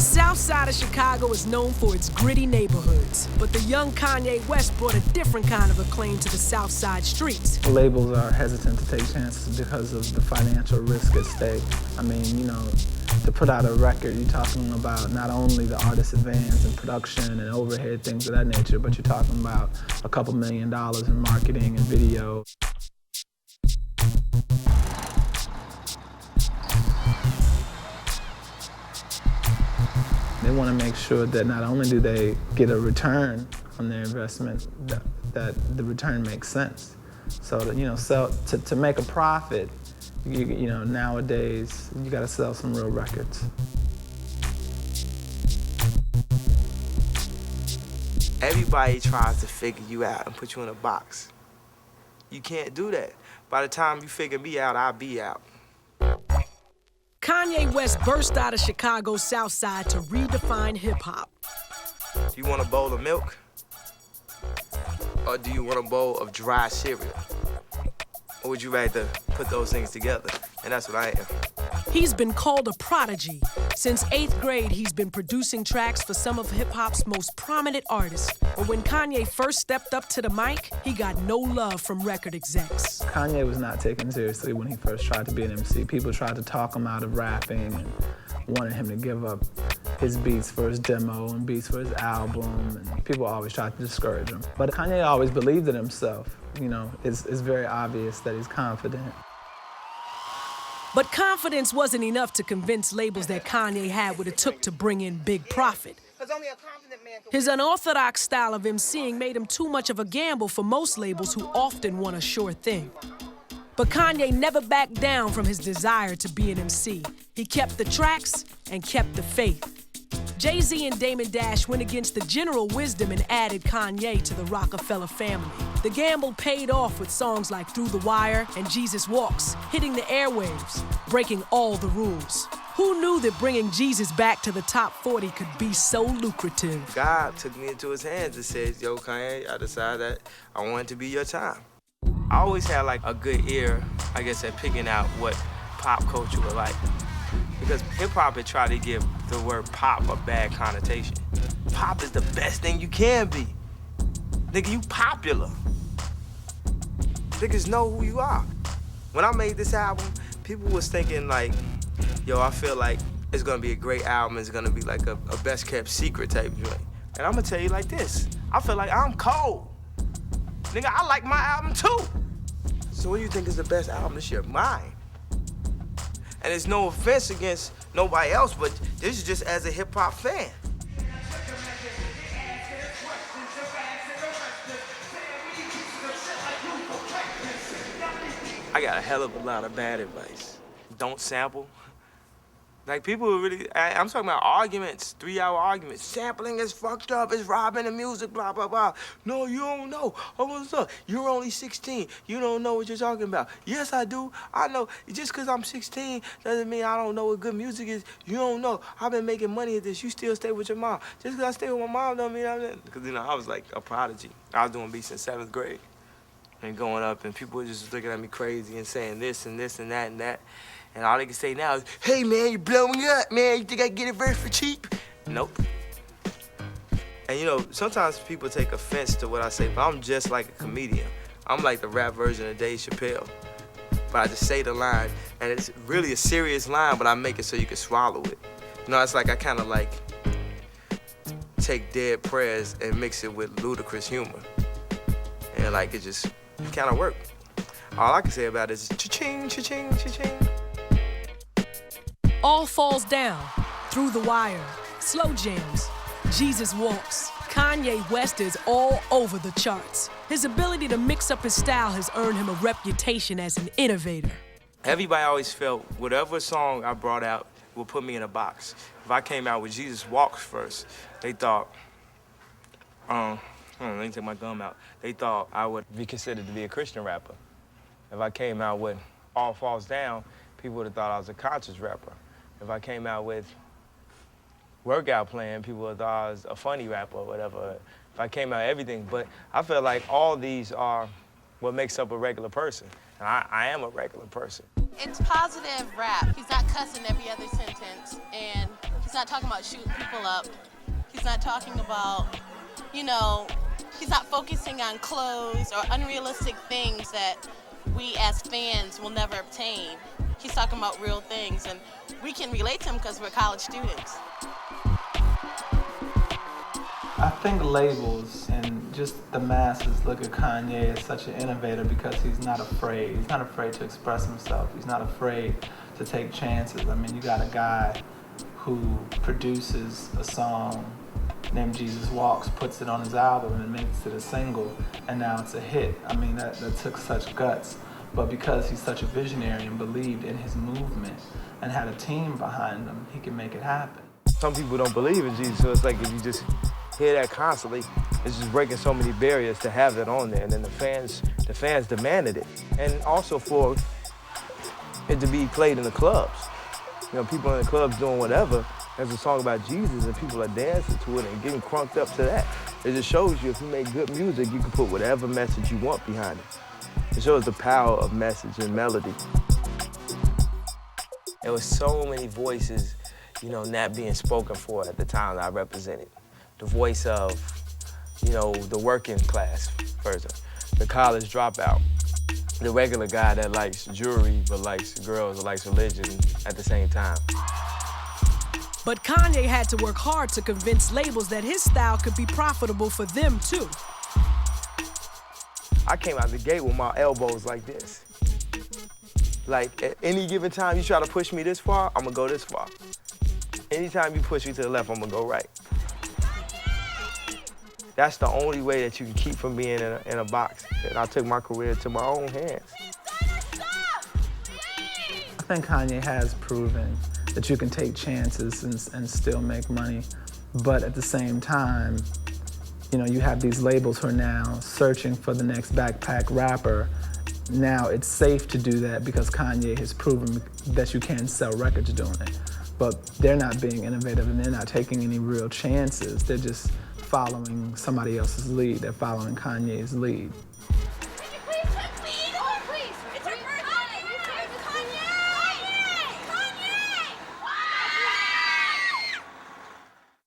south side of Chicago is known for its gritty neighborhoods, but the young Kanye West brought a different kind of acclaim to the south side streets. Labels are hesitant to take chances because of the financial risk at stake. I mean, you know, to put out a record, you're talking about not only the artist's advance and production and overhead, things of that nature, but you're talking about a couple $1 million in marketing and video. They want to make sure that not only do they get a return on their investment, that the return makes sense. So that, you know, to make a profit, you know, nowadays, you got to sell some real records. Everybody tries to figure you out and put you in a box. You can't do that. By the time you figure me out, I'll be out. Kanye West burst out of Chicago's South Side to redefine hip-hop. You want a bowl of milk? Or do you want a bowl of dry cereal? Or would you rather put those things together? And that's what I am. He's been called a prodigy. Since 8th grade, he's been producing tracks for some of hip-hop's most prominent artists. But when Kanye first stepped up to the mic, he got no love from record execs. Kanye was not taken seriously when he first tried to be an MC. People tried to talk him out of rapping and wanted him to give up his beats for his demo and beats for his album, and people always tried to discourage him. But Kanye always believed in himself. You know, it's very obvious that he's confident. But confidence wasn't enough to convince labels that Kanye had what it took to bring in big profit. His unorthodox style of MCing made him too much of a gamble for most labels who often want a sure thing. But Kanye never backed down from his desire to be an MC. He kept the tracks and kept the faith. Jay-Z and Damon Dash went against the general wisdom and added Kanye to the Rockefeller family. The gamble paid off with songs like Through the Wire and Jesus Walks, hitting the airwaves, breaking all the rules. Who knew that bringing Jesus back to the top 40 could be so lucrative? God took me into his hands and said, yo, Kanye, I decided that I want it to be your time. I always had like a good ear, I guess, at picking out what pop culture was like. Because hip-hop had tried to give the word pop a bad connotation. Pop is the best thing you can be. Nigga, you popular. Niggas know who you are. When I made this album, people was thinking like, yo, I feel like it's gonna be a great album. It's gonna be like a best-kept secret type joint. And I'm gonna tell you like this. I feel like I'm cold. Nigga, I like my album too. So what do you think is the best album this year? Mine. And it's no offense against nobody else, but this is just as a hip-hop fan. I got a hell of a lot of bad advice. Don't sample. Like, people really, I'm talking about arguments, 3-hour arguments. Sampling is fucked up, it's robbing the music, blah, blah, blah. No, you don't know. Oh, what's up? You're only 16. You don't know what you're talking about. Yes, I do. I know. Just because I'm 16 doesn't mean I don't know what good music is. You don't know. I've been making money at this. You still stay with your mom. Just because I stay with my mom don't mean I'm... Because, you know, I was like a prodigy. I was doing beats in 7th grade. And going up, and people were just looking at me crazy and saying this and this and that and that. And all they can say now is, hey, man, you're blowing up, man. You think I can get it verse for cheap? Nope. And, you know, sometimes people take offense to what I say, but I'm just like a comedian. I'm like the rap version of Dave Chappelle. But I just say the line, and it's really a serious line, but I make it so you can swallow it. You know, it's like I kind of like take dead prayers and mix it with ludicrous humor. And, like, it just kind of worked. All I can say about it is cha-ching, cha-ching, cha-ching. All Falls Down, Through the Wire, Slow Jams, Jesus Walks. Kanye West is all over the charts. His ability to mix up his style has earned him a reputation as an innovator. Everybody always felt whatever song I brought out would put me in a box. If I came out with Jesus Walks first, they thought, let me take my gum out. They thought I would be considered to be a Christian rapper. If I came out with All Falls Down, people would have thought I was a conscious rapper. If I came out with Workout Plan, people would have thought I was a funny rapper or whatever. If I came out everything, but I feel like all these are what makes up a regular person. And I am a regular person. It's positive rap. He's not cussing every other sentence, and he's He's not talking about shooting people up. He's not talking about, you know, he's not focusing on clothes or unrealistic things that we as fans will never obtain. He's talking about real things, and we can relate to him because we're college students. I think labels and just the masses look at Kanye as such an innovator because he's not afraid. He's not afraid to express himself. He's not afraid to take chances. I mean, you got a guy who produces a song named Jesus Walks, puts it on his album and makes it a single, and now it's a hit. I mean, that took such guts. But because he's such a visionary and believed in his movement and had a team behind him, he can make it happen. Some people don't believe in Jesus, so it's like if you just hear that constantly, it's just breaking so many barriers to have it on there. And then the fans demanded it. And also for it to be played in the clubs. You know, people in the clubs doing whatever. There's a song about Jesus and people are dancing to it and getting crunked up to that. It just shows you if you make good music, you can put whatever message you want behind it. It shows the power of message and melody. There was so many voices, you know, not being spoken for at the time that I represented. The voice of, you know, the working class person, the college dropout, the regular guy that likes jewelry but likes girls or likes religion at the same time. But Kanye had to work hard to convince labels that his style could be profitable for them too. I came out the gate with my elbows like this. Like, at any given time you try to push me this far, I'm gonna go this far. Anytime you push me to the left, I'm gonna go right. That's the only way that you can keep from being in a box. And I took my career to my own hands. I think Kanye has proven that you can take chances and still make money. But at the same time, you know, you have these labels who are now searching for the next backpack rapper. Now it's safe to do that because Kanye has proven that you can sell records doing it. But they're not being innovative and they're not taking any real chances. They're just following somebody else's lead. They're following Kanye's lead.